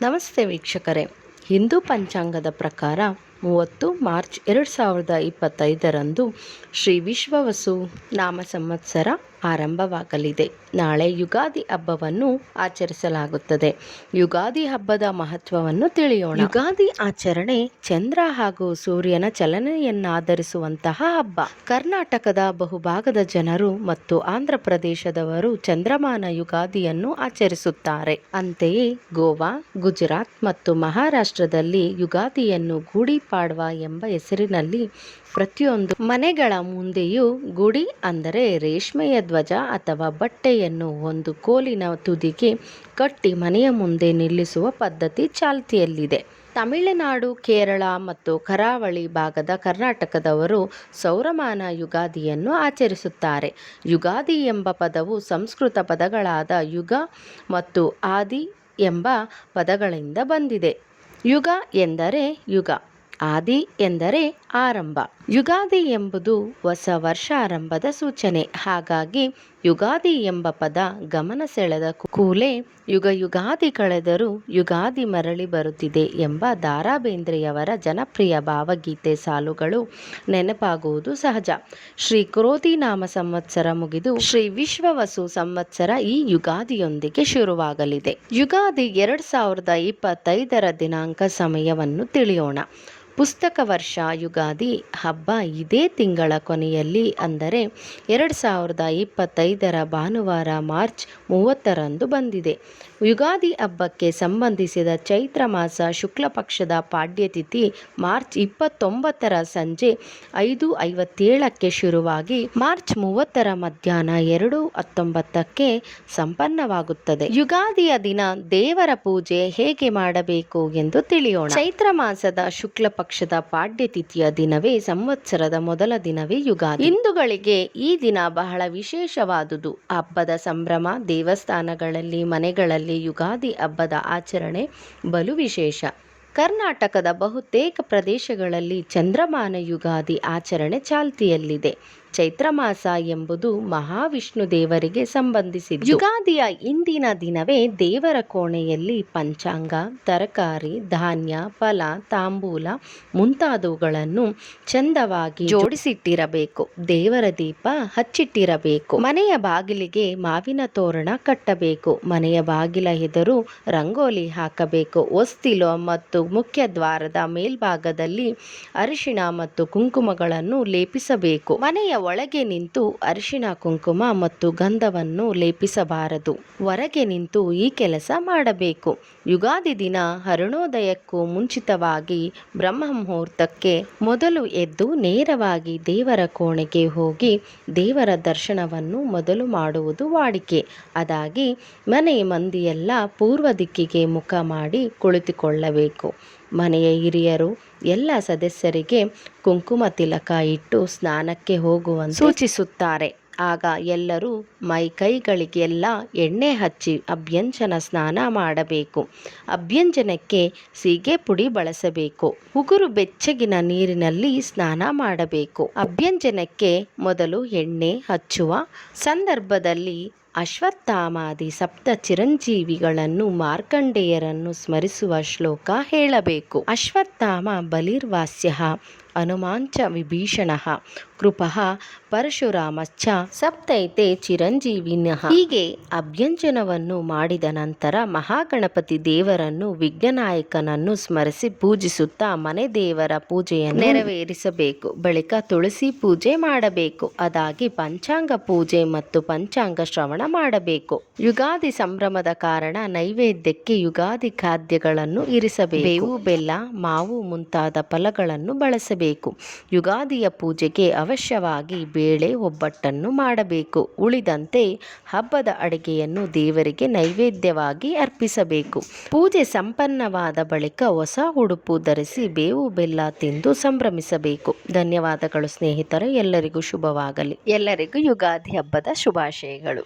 ನಮಸ್ತೆ ವೀಕ್ಷಕರೇ. ಹಿಂದೂ ಪಂಚಾಂಗದ ಪ್ರಕಾರ 30 ಮಾರ್ಚ್ 2025ರಂದು ಶ್ರೀ ವಿಶ್ವವಸು ನಾಮ ಸಂವತ್ಸರ ಆರಂಭವಾಗಲಿದೆ. ನಾಳೆ ಯುಗಾದಿ ಹಬ್ಬವನ್ನು ಆಚರಿಸಲಾಗುತ್ತದೆ. ಯುಗಾದಿ ಹಬ್ಬದ ಮಹತ್ವವನ್ನು ತಿಳಿಯೋಣ. ಯುಗಾದಿ ಆಚರಣೆ ಚಂದ್ರ ಹಾಗೂ ಸೂರ್ಯನ ಚಲನೆಯನ್ನಾಧರಿಸುವಂತಹ ಹಬ್ಬ. ಕರ್ನಾಟಕದ ಬಹುಭಾಗದ ಜನರು ಮತ್ತು ಆಂಧ್ರ ಪ್ರದೇಶದವರು ಚಂದ್ರಮಾನ ಯುಗಾದಿಯನ್ನು ಆಚರಿಸುತ್ತಾರೆ. ಅಂತೆಯೇ ಗೋವಾ, ಗುಜರಾತ್ ಮತ್ತು ಮಹಾರಾಷ್ಟ್ರದಲ್ಲಿ ಯುಗಾದಿಯನ್ನು ಗುಡಿ ಪಾಡ್ವಾ ಎಂಬ ಹೆಸರಿನಲ್ಲಿ ಪ್ರತಿಯೊಂದು ಮನೆಗಳ ಮುಂದೆಯೂ ಗುಡಿ ಅಂದರೆ ರೇಷ್ಮೆಯ ಧ್ವಜ ಅಥವಾ ಬಟ್ಟೆಯನ್ನು ಒಂದು ಕೋಲಿನ ತುದಿಗೆ ಕಟ್ಟಿ ಮನೆಯ ಮುಂದೆ ನಿಲ್ಲಿಸುವ ಪದ್ಧತಿ ಚಾಲ್ತಿಯಲ್ಲಿದೆ. ತಮಿಳುನಾಡು, ಕೇರಳ ಮತ್ತು ಕರಾವಳಿ ಭಾಗದ ಕರ್ನಾಟಕದವರು ಸೌರಮಾನ ಯುಗಾದಿಯನ್ನು ಆಚರಿಸುತ್ತಾರೆ. ಯುಗಾದಿ ಎಂಬ ಪದವು ಸಂಸ್ಕೃತ ಪದಗಳಾದ ಯುಗ ಮತ್ತು ಆದಿ ಎಂಬ ಪದಗಳಿಂದ ಬಂದಿದೆ. ಯುಗ ಎಂದರೆ ಯುಗ, ಆದಿ ಎಂದರೆ ಆರಂಭ. ಯುಗಾದಿ ಎಂಬುದು ಹೊಸ ವರ್ಷಾರಂಭದ ಸೂಚನೆ. ಹಾಗಾಗಿ ಯುಗಾದಿ ಎಂಬ ಪದ ಗಮನ ಸೆಳೆದ ಕೂಡಲೇ ಯುಗ ಯುಗಾದಿ ಕಳೆದರೂ ಯುಗಾದಿ ಮರಳಿ ಬರುತ್ತಿದೆ ಎಂಬ ದ ರಾ ಬೇಂದ್ರೆಯವರ ಜನಪ್ರಿಯ ಭಾವಗೀತೆ ಸಾಲುಗಳು ನೆನಪಾಗುವುದು ಸಹಜ. ಶ್ರೀ ಕ್ರೋಧಿ ನಾಮ ಸಂವತ್ಸರ ಮುಗಿದು ಶ್ರೀ ವಿಶ್ವವಸು ಸಂವತ್ಸರ ಈ ಯುಗಾದಿಯೊಂದಿಗೆ ಶುರುವಾಗಲಿದೆ. ಯುಗಾದಿ 2025ರ ದಿನಾಂಕ ಸಮಯವನ್ನು ತಿಳಿಯೋಣ. ಪುಸ್ತಕ ವರ್ಷ ಯುಗಾದಿ ಹಬ್ಬ ಇದೇ ತಿಂಗಳ ಕೊನೆಯಲ್ಲಿ ಅಂದರೆ 2025ರ ಭಾನುವಾರ ಮಾರ್ಚ್ 30ರಂದು ಬಂದಿದೆ. ಯುಗಾದಿ ಹಬ್ಬಕ್ಕೆ ಸಂಬಂಧಿಸಿದ ಚೈತ್ರ ಮಾಸ ಶುಕ್ಲ ಪಕ್ಷದ ಪಾಡ್ಯತಿಥಿ ಮಾರ್ಚ್ 29ರ ಸಂಜೆ 5:57ಕ್ಕೆ ಶುರುವಾಗಿ ಮಾರ್ಚ್ 30ರ ಮಧ್ಯಾಹ್ನ 2:19ಕ್ಕೆ ಸಂಪನ್ನವಾಗುತ್ತದೆ. ಯುಗಾದಿಯ ದಿನ ದೇವರ ಪೂಜೆ ಹೇಗೆ ಮಾಡಬೇಕು ಎಂದು ತಿಳಿಯೋಣ. ಚೈತ್ರ ಮಾಸದ ಶುಕ್ಲ ಪಕ್ಷದ ಪಾಡ್ಯತಿಥಿಯ ದಿನವೇ ಸಂವತ್ಸರದ ಮೊದಲ ದಿನವೇ ಯುಗಾದಿ. ಹಿಂದೂಗಳಿಗೆ ಈ ದಿನ ಬಹಳ ವಿಶೇಷವಾದುದು. ಹಬ್ಬದ ಸಂಭ್ರಮ. ದೇವಸ್ಥಾನಗಳಲ್ಲಿ, ಮನೆಗಳಲ್ಲಿ ಯುಗಾದಿ ಹಬ್ಬದ ಆಚರಣೆ ಬಲು ವಿಶೇಷ. ಕರ್ನಾಟಕದ ಬಹುತೇಕ ಪ್ರದೇಶಗಳಲ್ಲಿ ಚಂದ್ರಮಾನ ಯುಗಾದಿ ಆಚರಣೆ ಚಾಲ್ತಿಯಲ್ಲಿದೆ. ಚೈತ್ರ ಮಾಸ ಎಂಬುದು ಮಹಾವಿಷ್ಣು ದೇವರಿಗೆ ಸಂಬಂಧಿಸಿದ್ದು. ಯುಗಾದಿಯ ಇಂದಿನ ದಿನವೇ ದೇವರ ಕೋಣೆಯಲ್ಲಿ ಪಂಚಾಂಗ, ತರಕಾರಿ, ಧಾನ್ಯ, ಫಲ, ತಾಂಬೂಲ ಮುಂತಾದವುಗಳನ್ನು ಚಂದವಾಗಿ ಜೋಡಿಸಿಟ್ಟಿರಬೇಕು. ದೇವರ ದೀಪ ಹಚ್ಚಿಟ್ಟಿರಬೇಕು. ಮನೆಯ ಬಾಗಿಲಿಗೆ ಮಾವಿನ ತೋರಣ ಕಟ್ಟಬೇಕು. ಮನೆಯ ಬಾಗಿಲ ಎದುರು ರಂಗೋಲಿ ಹಾಕಬೇಕು. ಹೊಸ್ತಿಲು ಮತ್ತು ಮುಖ್ಯ ದ್ವಾರದ ಮೇಲ್ಭಾಗದಲ್ಲಿ ಅರಿಶಿಣ ಮತ್ತು ಕುಂಕುಮಗಳನ್ನು ಲೇಪಿಸಬೇಕು. ಮನೆಯ ಒಳಗೆ ನಿಂತು ಅರಿಶಿಣ, ಕುಂಕುಮ ಮತ್ತು ಗಂಧವನ್ನು ಲೇಪಿಸಬಾರದು. ಹೊರಗೆ ನಿಂತು ಈ ಕೆಲಸ ಮಾಡಬೇಕು. ಯುಗಾದಿ ದಿನ ಅರುಣೋದಯಕ್ಕೂ ಮುಂಚಿತವಾಗಿ ಬ್ರಹ್ಮ ಮುಹೂರ್ತಕ್ಕೆ ಮೊದಲು ಎದ್ದು ನೇರವಾಗಿ ದೇವರ ಕೋಣೆಗೆ ಹೋಗಿ ದೇವರ ದರ್ಶನವನ್ನು ಮೊದಲು ಮಾಡುವುದು ವಾಡಿಕೆ. ಅದಾಗಿ ಮನೆ ಮಂದಿಯೆಲ್ಲ ಪೂರ್ವ ದಿಕ್ಕಿಗೆ ಮುಖ ಮಾಡಿ ಕುಳಿತುಕೊಳ್ಳಬೇಕು. ಮನೆಯ ಹಿರಿಯರು ಎಲ್ಲ ಸದಸ್ಯರಿಗೆ ಕುಂಕುಮ ತಿಲಕ ಇಟ್ಟು ಸ್ನಾನಕ್ಕೆ ಹೋಗುವಂತೆ ಸೂಚಿಸುತ್ತಾರೆ. ಆಗ ಎಲ್ಲರೂ ಮೈ ಕೈಗಳಿಗೆಲ್ಲ ಎಣ್ಣೆ ಹಚ್ಚಿ ಅಭ್ಯಂಜನ ಸ್ನಾನ ಮಾಡಬೇಕು. ಅಭ್ಯಂಜನಕ್ಕೆ ಸೀಗೆ ಪುಡಿ ಬಳಸಬೇಕು. ಉಗುರು ಬೆಚ್ಚಗಿನ ನೀರಿನಲ್ಲಿ ಸ್ನಾನ ಮಾಡಬೇಕು. ಅಭ್ಯಂಜನಕ್ಕೆ ಮೊದಲು ಎಣ್ಣೆ ಹಚ್ಚುವ ಸಂದರ್ಭದಲ್ಲಿ ಅಶ್ವತ್ಥಾಮಾದಿ ಸಪ್ತ ಚಿರಂಜೀವಿಗಳನ್ನು ಮಾರ್ಕಂಡೇಯರನ್ನು ಸ್ಮರಿಸುವ ಶ್ಲೋಕ ಹೇಳಬೇಕು. ಅಶ್ವತ್ಥಾಮ ಬಲಿರ್ವಾಸ್ಯಃ ಹನುಮಾಂಚ ವಿಭೀಷಣಃ ಕೃಪಃ ಪರಶುರಾಮಶ್ಚ ಸಪ್ತೈತೆ ಚಿರಂಜೀವಿನಃ. ಹೀಗೆ ಅಭ್ಯಂಜನವನ್ನು ಮಾಡಿದ ನಂತರ ಮಹಾಗಣಪತಿ ದೇವರನ್ನು, ವಿಘ್ನನಾಯಕನನ್ನು ಸ್ಮರಿಸಿ ಪೂಜಿಸುತ್ತಾ ಮನೆ ದೇವರ ಪೂಜೆಯನ್ನು ನೆರವೇರಿಸಬೇಕು. ಬಳಿಕ ತುಳಸಿ ಪೂಜೆ ಮಾಡಬೇಕು. ಅದಾಗಿ ಪಂಚಾಂಗ ಪೂಜೆ ಮತ್ತು ಪಂಚಾಂಗ ಶ್ರವಣ ಮಾಡಬೇಕು. ಯುಗಾದಿ ಸಂಭ್ರಮದ ಕಾರಣ ನೈವೇದ್ಯಕ್ಕೆ ಯುಗಾದಿ ಖಾದ್ಯಗಳನ್ನು ಇರಿಸಬೇಕು. ಬೇವು, ಬೆಲ್ಲ, ಮಾವು ಮುಂತಾದ ಫಲಗಳನ್ನು ಬಳಸಬೇಕು. ಯುಗಾದಿಯ ಪೂಜೆಗೆ ಅವಶ್ಯವಾಗಿ ಬೇಳೆ ಒಬ್ಬಟ್ಟನ್ನು ಮಾಡಬೇಕು. ಉಳಿದಂತೆ ಹಬ್ಬದ ಅಡುಗೆಯನ್ನು ದೇವರಿಗೆ ನೈವೇದ್ಯವಾಗಿ ಅರ್ಪಿಸಬೇಕು. ಪೂಜೆ ಸಂಪನ್ನವಾದ ಬಳಿಕ ಹೊಸ ಉಡುಪು ಧರಿಸಿ ಬೇವು ಬೆಲ್ಲ ತಿಂದು ಸಂಭ್ರಮಿಸಬೇಕು. ಧನ್ಯವಾದಗಳು ಸ್ನೇಹಿತರೆ. ಎಲ್ಲರಿಗೂ ಶುಭವಾಗಲಿ. ಎಲ್ಲರಿಗೂ ಯುಗಾದಿ ಹಬ್ಬದ ಶುಭಾಶಯಗಳು.